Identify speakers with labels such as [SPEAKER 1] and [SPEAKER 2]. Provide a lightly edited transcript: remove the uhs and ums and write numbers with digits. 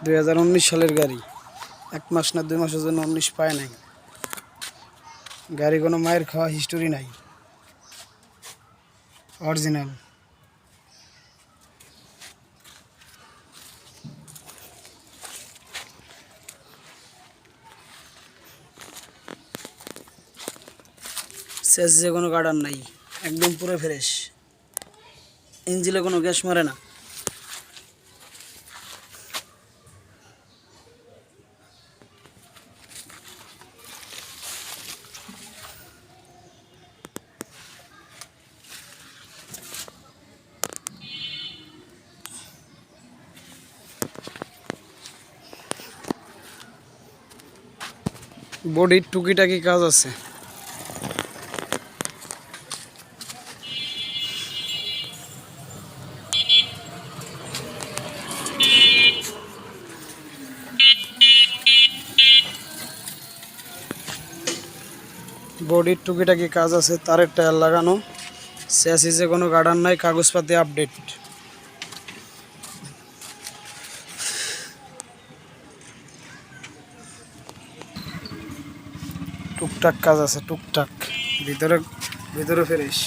[SPEAKER 1] 2019 সালের গাড়ি। 1 মাস না 2 মাসের জন্য 19 পায় নাই। গাড়ি কোনো মায়ের খাওয়া হিস্টোরি নাই, অরিজিনাল। চেসিসে কোনো গার্ডার নাই, একদম পুরো ফ্রেশ। ইঞ্জিনে কোনো গ্যাস মারে না। বডির টুকিটাকি কাজ আছে। বডির টুকিটাকি কাজ আছে, তারের টায়ার লাগানো। চেসিসে কোনো গার্ডার নাই, কাগজপাতি আপডেট। টুকটাক কাজ আছে, টুকটাক। ভিতরে ফ্রেশ।